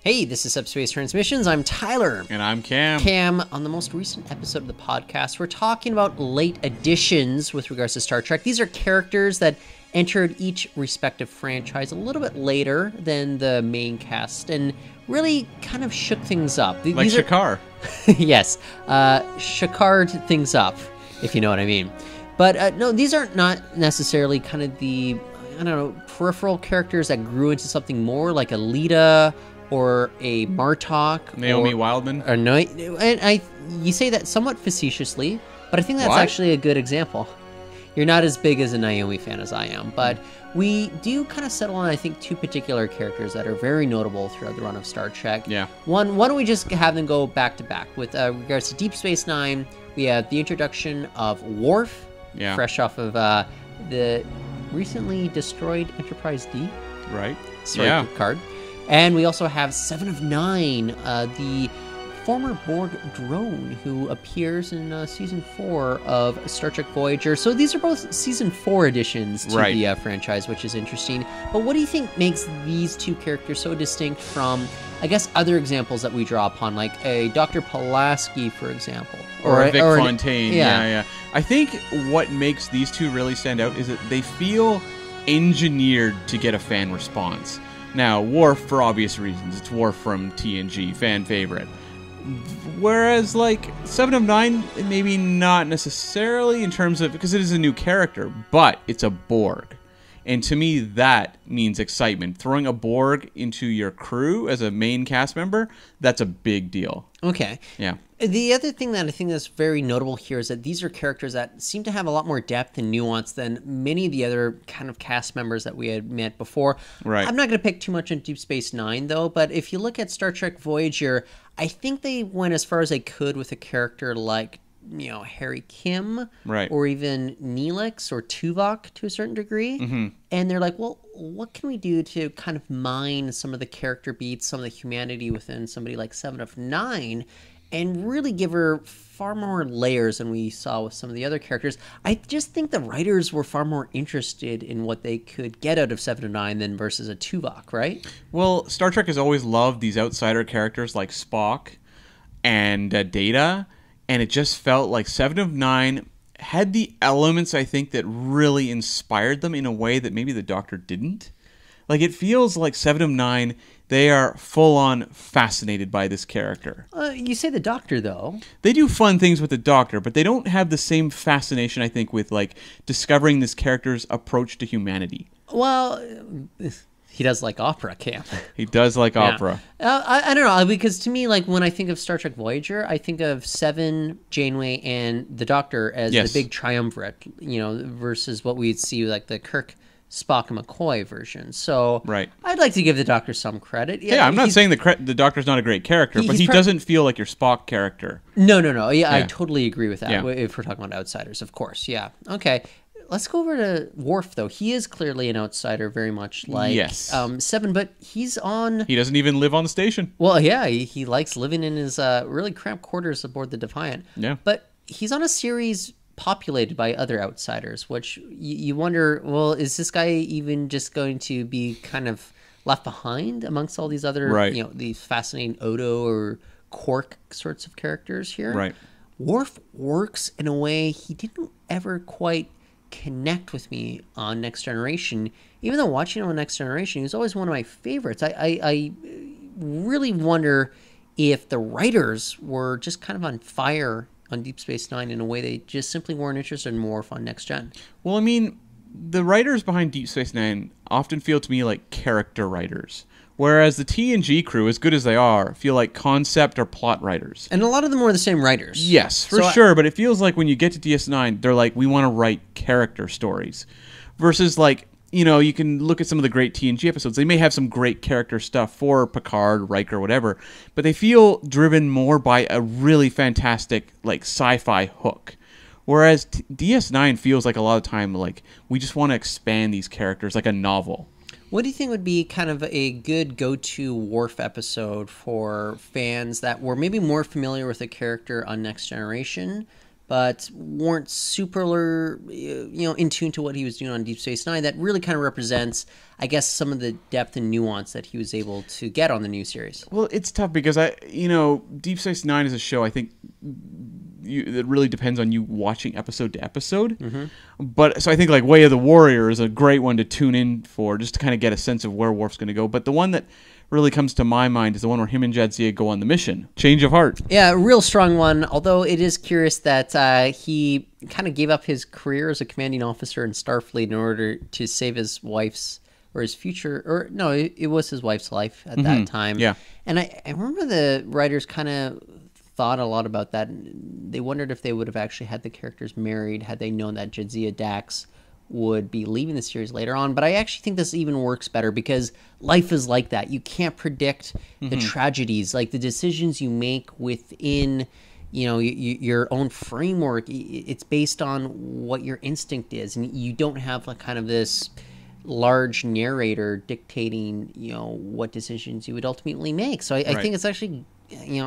Hey, this is Subspace Transmissions. I'm Tyler. And I'm Cam. Cam, on the most recent episode of the podcast, we're talking about late additions with regards to Star Trek. These are characters that entered each respective franchise a little bit later than the main cast and really kind of shook things up. Like Shakar. Yes, Shakared things up, if you know what I mean. But no, these are not necessarily kind of the, I don't know, peripheral characters that grew into something more like a Lita or a Martok. Naomi Wildman. Or no, and you say that somewhat facetiously, but I think that's actually a good example. You're not as big as a Naomi fan as I am, but we do kind of settle on, I think, two particular characters that are very notable throughout the run of Star Trek. Yeah. Why don't we just have them go back to back? With regards to Deep Space Nine, we have the introduction of Worf, fresh off of the recently destroyed Enterprise D. Right. Sorry, Picard. And we also have Seven of Nine, the former Borg drone who appears in Season 4 of Star Trek Voyager. So these are both Season 4 additions to the franchise, which is interesting. But what do you think makes these two characters so distinct from, I guess, other examples that we draw upon, like a Dr. Pulaski, for example? Or a Vic Fontaine. Yeah. I think what makes these two really stand out is that they feel engineered to get a fan response. Now, Worf, for obvious reasons. It's Worf from TNG, fan favorite. Whereas, like, 7 of 9, maybe not necessarily in terms of, because it is a new character, but it's a Borg. And to me, that means excitement. Throwing a Borg into your crew as a main cast member, that's a big deal. Okay. Yeah. The other thing that I think is very notable here is that these are characters that seem to have a lot more depth and nuance than many of the other kind of cast members that we had met before. Right. I'm not going to pick too much on Deep Space Nine, though, but if you look at Star Trek Voyager, I think they went as far as they could with a character like, you know, Harry Kim, or even Neelix or Tuvok to a certain degree. Mm-hmm. And they're like, well, what can we do to kind of mine some of the character beats, some of the humanity within somebody like 7 of 9, and really give her far more layers than we saw with some of the other characters. I just think the writers were far more interested in what they could get out of 7 of 9 than versus a Tuvok, right? Well, Star Trek has always loved these outsider characters like Spock and Data, and it just felt like 7 of 9 had the elements, I think, that really inspired them in a way that maybe the Doctor didn't. Like, it feels like 7 of 9, they are full-on fascinated by this character. You say the Doctor, though. They do fun things with the Doctor, but they don't have the same fascination, I think, with, like, discovering this character's approach to humanity. Well, he does like opera, Cam. He does like opera. I don't know, because to me, like, when I think of Star Trek Voyager, I think of Seven, Janeway, and the Doctor as the big triumvirate, you know, versus what we'd see, like, the Kirk, Spock, and McCoy version. So I'd like to give the Doctor some credit. Yeah, I'm not saying the Doctor's not a great character, but he doesn't feel like your Spock character. No. Yeah, I totally agree with that. Yeah. If we're talking about outsiders, of course. Yeah. Okay. Let's go over to Worf, though. He is clearly an outsider, very much like 7, but he's on... He doesn't even live on the station. Well, yeah, he likes living in his really cramped quarters aboard the Defiant. Yeah. But he's on a series populated by other outsiders, which you wonder, well, is this guy even just going to be kind of left behind amongst all these other, you know, these fascinating Odo or Quark sorts of characters here? Right. Worf works in a way he didn't ever quite connect with me on Next Generation. Even though watching him on Next Generation, he was always one of my favorites. I really wonder if the writers were just kind of on fire on Deep Space Nine in a way they just simply weren't interested in more on Next Gen. Well, I mean, the writers behind Deep Space Nine often feel to me like character writers, whereas the TNG crew, as good as they are, feel like concept or plot writers. And a lot of them were the same writers. Yes, for sure, but it feels like when you get to DS9, they're like, we want to write character stories. Versus, like, you know, you can look at some of the great TNG episodes. They may have some great character stuff for Picard, Riker, whatever, but they feel driven more by a really fantastic, like, sci-fi hook. Whereas DS9 feels like a lot of time, like, we just want to expand these characters like a novel. What do you think would be kind of a good go-to Worf episode for fans that were maybe more familiar with the character on Next Generation, but weren't super, in tune to what he was doing on Deep Space Nine. That really kind of represents, I guess, some of the depth and nuance that he was able to get on the new series. Well, it's tough because Deep Space Nine is a show I think it really depends on you watching episode to episode. Mm-hmm. But so I think like Way of the Warrior is a great one to tune in for, just to kind of get a sense of where Worf's going to go. But the one that really comes to my mind is the one where him and Jadzia go on the mission. Change of heart. Yeah, a real strong one, although it is curious that he kind of gave up his career as a commanding officer in Starfleet in order to save his wife's, or his future, or no, it was his wife's life at that time. Yeah. And I remember the writers kind of thought a lot about that. They wondered if they would have actually had the characters married had they known that Jadzia Dax would be leaving the series later on. But I actually think this even works better because life is like that. You can't predict the tragedies, like the decisions you make within your own framework. It's based on what your instinct is, and you don't have like kind of this large narrator dictating what decisions you would ultimately make. So I think it's actually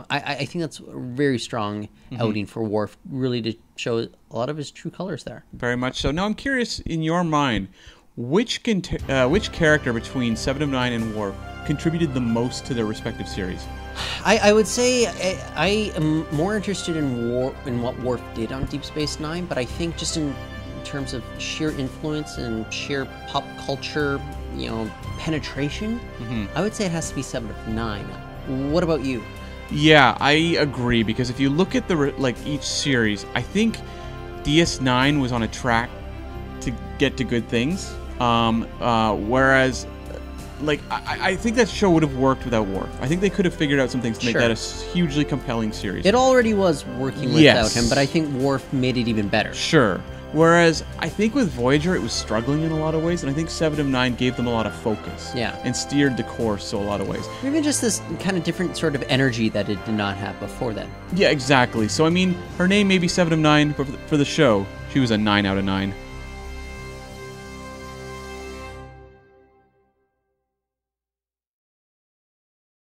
I think that's a very strong outing for Worf, really to show a lot of his true colors there. Very much so. Now I'm curious, in your mind, which character between Seven of Nine and Worf contributed the most to their respective series? I would say I am more interested in what Worf did on Deep Space Nine, but I think just in terms of sheer influence and sheer pop culture, penetration, I would say it has to be Seven of Nine. What about you? Yeah, I agree, because if you look at each series, I think DS9 was on a track to get to good things, whereas I think that show would have worked without Worf. I think they could have figured out some things to make that a hugely compelling series. It already was working without him, but I think Worf made it even better. Sure. Whereas I think with Voyager it was struggling in a lot of ways, and I think 7 of 9 gave them a lot of focus. Yeah. And steered the course in a lot of ways. Even just this kind of different sort of energy that it did not have before then. Yeah, exactly. So I mean, her name may be 7 of 9, but for the show, she was a 9 out of 9.